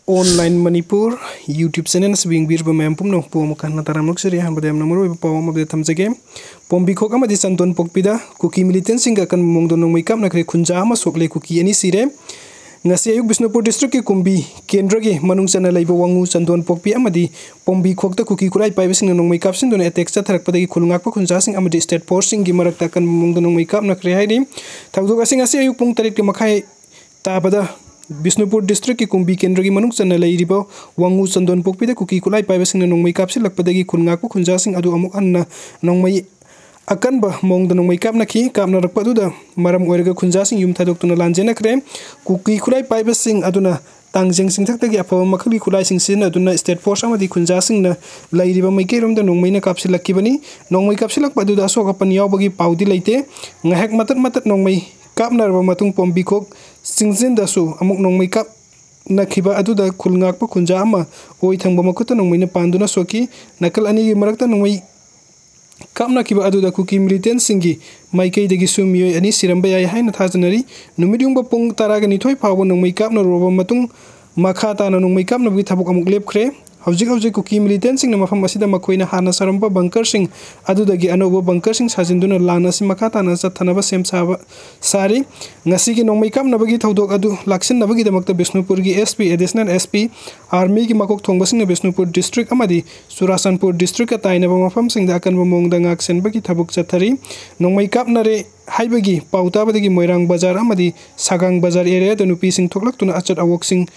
online Manipur YouTube channel swing bir bam pumno pom kan taram luxury han badam namro pom of the tamjage pombi khok amadi santon pokpida Kuki Millitantsinga kan Maongda Nongmei Kapnakhre Khunja ama Sokle Kuki ani Sire ngasi ayuk Bisnupur district ki kumbi kendra gi manung chana laiba wangu santon pokpi amadi pombi khokta Kuki kulai paibasing Nongmei Kapsin don attack cha tharak padagi khulungak pa Khunja sing amadi state forcing gi marakta kan Maongda Nongmei Kapnakhre haidi thawdok asing asi ayuk pung tarik ke makhai tabada Bisnupur district ki kumbi kendra gi manung chana lairiba wangu sandon pokpida Kuki kulai paibasing Nongmei Kapsin lakpadagi khulungak pa Khunja sing adu amuk anna Nongmei Akanba Maongda Nongmei Kapnakhre kapna rakpaduda maram oiraga Khunja sing yum thadoktuna lanjena kre Kuki kulai paibasing aduna tangjeng sing thakta gi apawa makhali kulai sing sin aduna state force amadi Khunja sing na lairiba maikei romda Nongmei na kapsilakibani Nongmei kapsilakpaduda asoka pan yawbagi paudi leite ngahek matat Nongmei kapnarba matung pombi khok singjin dasu amuk Nongmei kap nakhiba aduda khulngak pa Khunja ama oi thangba makuta Nongmei na panduna soki nakal ani gi marakta Nongmei Kapnakhre aduda Kuki Millitantsingi maikei dagi sumiyoi ani siramba yai haina thajanari numidyungba pung taraga nithoi phawa Nongmei Kapna roba matung MAKHA TANA Nongmei Kapna bi thabuk amuk lepkhre hawjik Kuki Millitantsing na mafam asida makoina hana saramba bunker sing adudagi anoba bunker sing sajinduna lana si MAKHA TANA chathanaba sem saba sari ngasi gi Nongmei Kapna bagi thaudok adu laksin nabagi damakta Bisnupur gi SP additional SP army gi makok thongbasing na Bisnupur district amadi Surasanpur district ka tainaba mafam sing da Akanba Maongda ngaksen bagi thabuk chathari Nongmei Kapna re haibagi pauta badagi moirang bazar amadi sagang bazar area da nupi sing thoklaktuna achat awok sing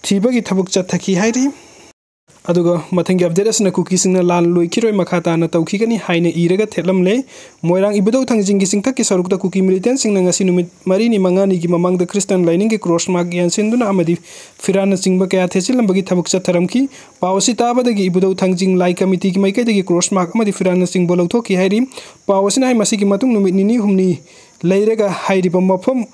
thibagi thabuk chathaki hairi aduga mathangi update asna Kukisingna Lal LOIKHIROI MAKHA TANA TWKHIGANI HAINA ERAGA THETLAMLE moirang ibudau thangjing gi singthak ki sarukta Kuki Millitantsinga ngasi numit mari ni mangani gi mamangda Christian lining gi cross mark yan sinduna amadi firana chingba kaya thechilambagi thabuk chatharamki pawsi tabada gi ibudau thangjing lai committee gi maikai gi cross mark amadi firana chingbo lawthokki hairi pawsi nai masi gi matung numit nini humni leiraga hairi mafam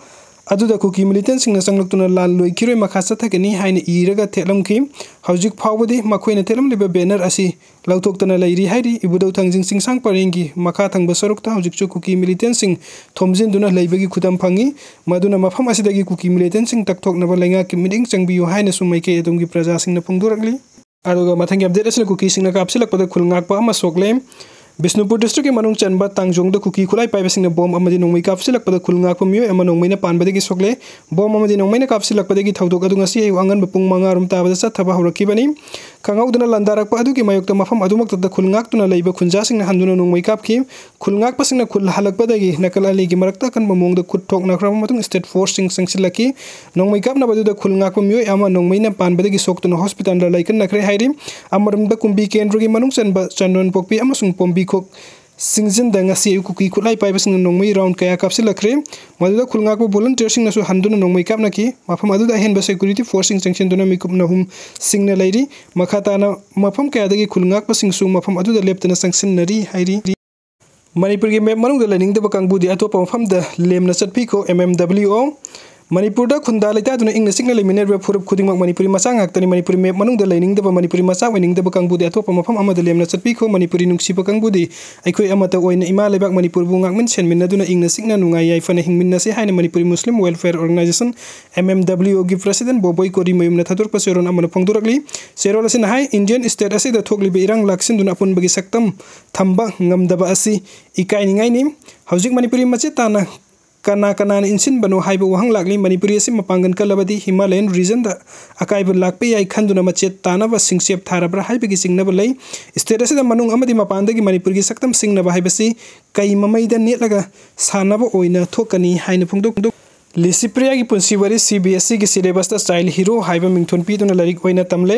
aduda Kuki Millitantsinga sanglaktuna Lal LOIKHIROI MAKHA chathakani haina ERAGA THETLAMLE hawjik phawbadi makhoina THETLAMLE banner asi lawthoktana lairi hairi ibudau thangjing singsang parengi makha thangba sarukta hawjik chu Kuki Millitantsing thomjinduna leibagi khudam phangi maduna mafam asidagi Kuki Millitantsing takthoknaba lenga ki miding changbiyu haina sumaike edumgi praja singna phungdurakli aduga mathangi update asina Kukisingna kapsilakpada khulngakpa ama Sokle Bisnupur district ke manung chanba tangjongda Kuki kulai paibasing na bom amadi Nongmei kapsilakpada khulngak pa miyoi ama Nongmei na panbadagi Sokle bom amadi Nongmei na kapsilakpadagi thawdok adu ngasi ayu angan bapung mangarum tabada chathaba haurakibani kangauduna landarakpa adugi mayokta mafam adumakta khulngak tuna leiba Khunja sing na handuna Nongmei kapki khulngak pasing na khul halakpadagi nakal ali gi marakta kan Maongda khut thokna khrama matung state force sing sangsilaki Nongmei kapna baduda khulngak pa miyoi ama Nongmei na panbadagi soktuna hospital la laikan nakre hairi amaramda kumbi kendra gi manung chanba chandon pokpi amasung pombi khok singjin da ngasi Kuki kulai paibasing Nongmei round kaya kapsilakre maduda khulngak pa volunteer sing nasu handuna Nongmei kapnaki mafam aduda henba security force sing sanchenduna mikupna hum singna lairi MAKHA TANA mafam kaya dagi khulngak pa singsu mafam aduda leptana sangsinnari hairi Manipur gi map manung da lening da bakangbu di atopa mafam da lemna chatpi ko MMWO Manipur da khunda laita duna ingna signal liminer ba phurup khudingmak Manipuri macha ngaktani Manipuri map manung da lening da ba Manipuri macha wening da bakang budi atopa mafam amada lemna chatpi ko Manipuri nungsi bakang budi aikhoi amata oina ima lebak Manipur bu ngakmin senmin duna ingna signal nungai yai fana hingmin na se haina Manipuri Muslim Welfare Organization MMWO gi president Boboi Kori mayum na thadur pa seron amana phongdurakli serol asin hai Indian state asi da thokli be irang laksin duna apun bagi saktam thamba ngamdaba asi ikai ningai ni hawjik Manipuri mache tana kana insin bano haiba wahang lakli Manipuri asi mapangan kalabadi Himalayan region da akaiba lakpe yai khanduna machet tanaba singsep tharabra haiba gi singnaba lei state asi da manung amadi mapandagi Manipuri gi saktam singnaba haibasi kai mamaida netlaga sanaba oina thokani haina phungdok Lisipriya gi punsiwari CBSE gi syllabus da style hero haiba mingthon pi duna larik oina tamle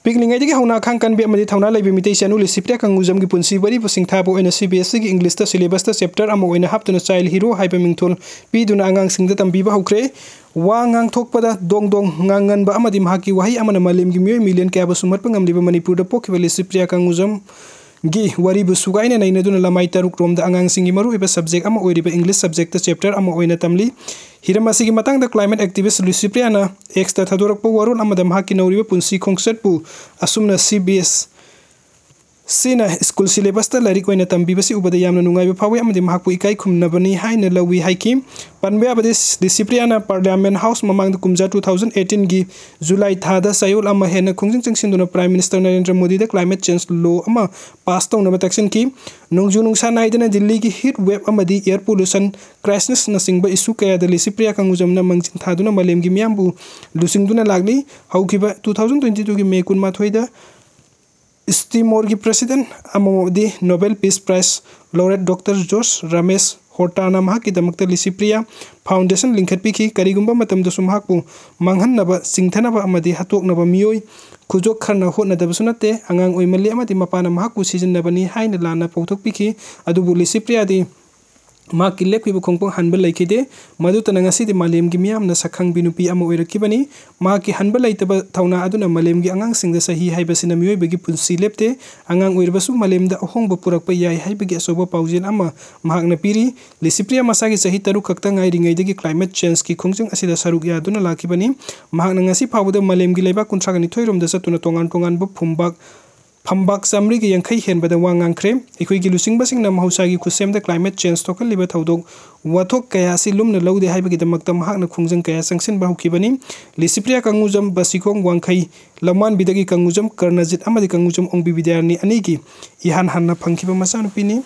Piklingai digi hauna khang kan be amadi thauna leibi mitei chanu Lisipriya kangujam gi punsi bari pusing thabo oina CBSE gi English ta syllabus ta chapter amo oina haptuna child hero haiba mingthol pi duna angang singda tambiba hokre wa ngang thokpada dong ngangan ba amadi mahaki wahi amana malem gi miyoi million kya ba sumat pangam liba Manipur da pokhiba Lisipriya kangujam gi wari bu sugaina naina duna lamai taruk rom da angang singi maru iba subject ama oiriba English subject ta chapter ama oina tamli hiramasi gi matang da climate activist Lisipriya na ex ta thadorak po warul amada mahaki nauriba punsi khongsat pu asumna CBS Sina school syllabus ta larik oina tambibasi ubada yamna nungai phawi amadi mahakpu ikai khumnabani haina lawi haiki panbe abadis disciplina parliament house mamang da kumja 2018 gi July thada sayul ama hena khungjing changsinduna prime minister Narendra Modi da climate change law ama pass tawna bataction ki nongju nungsa naidana Delhi gi heat wave amadi air pollution crisis na singba issue kaya da disciplina kangujamna mangchin thaduna malem gi miambu lusingduna lagni haukiba 2022 gi May kun mathoida Timor की president अमोदी Nobel peace prize laureate doctor Jose Ramos होटाना महाकी दमकता Licypriya foundation लिंखटपीखी करीगुंबा मतमदसु महाकु मांगहन्नबा सिंथनबा अमदी हतोकनबा मियोय खुजोक खरना होटनदबसु नते अंगांग ओइमली अमदी मपाना महाकु सिजननबनी हाइना लाना पौथोकपीखी अदुबु लिसिप्रियादी मा की लेपिब खोंगपोंग हनब लैखिदे मदुतना ngasi मालेम की मियामना सखंग बिनुपी अमा ओइरकिबनी मा की हनब लैतब थौना अदुना मालेम की अंगांग सिंगदा सही हाइबसिना मियोइबगी पुंसी लेपते अंगांग ओइरबसु मालेमदा अहोंग पुरकप याय हाइबगी असोबा पाउजेल अमा महाकना पीरी लिसिप्रिया मसागी सही तरु खक्ता ngairingaidagi climate change की खोंगजंग असिदा सरुक यादुना लाखिबनी महाकना ngasi फावदा मालेम की लैबा कुंथ्रागनि थोइरोमदा सतुना तोंगान तोंगान ब फुंबाक फम्बाक सामरी की यंखै हेनबदा वांगांख्रे इखोई की लुसिंगबसिंगना महौसागी खुसेमदा क्लाइमेट चेंज थोकलिबा थौदोक वाथोक कया सि लुमना लौदे हाइबगी दमकता महाकना खुंजंग कया संगसिन बाहुखिबनी लिसिप्रिया कंगुजम बसिखोंग वांखै लमान बिदगी कंगुजम कर्णजित अमदी कंगुजम ओंबी विद्यार्थी अनिगी इहान हन्ना फंखिबा मसानुपिनी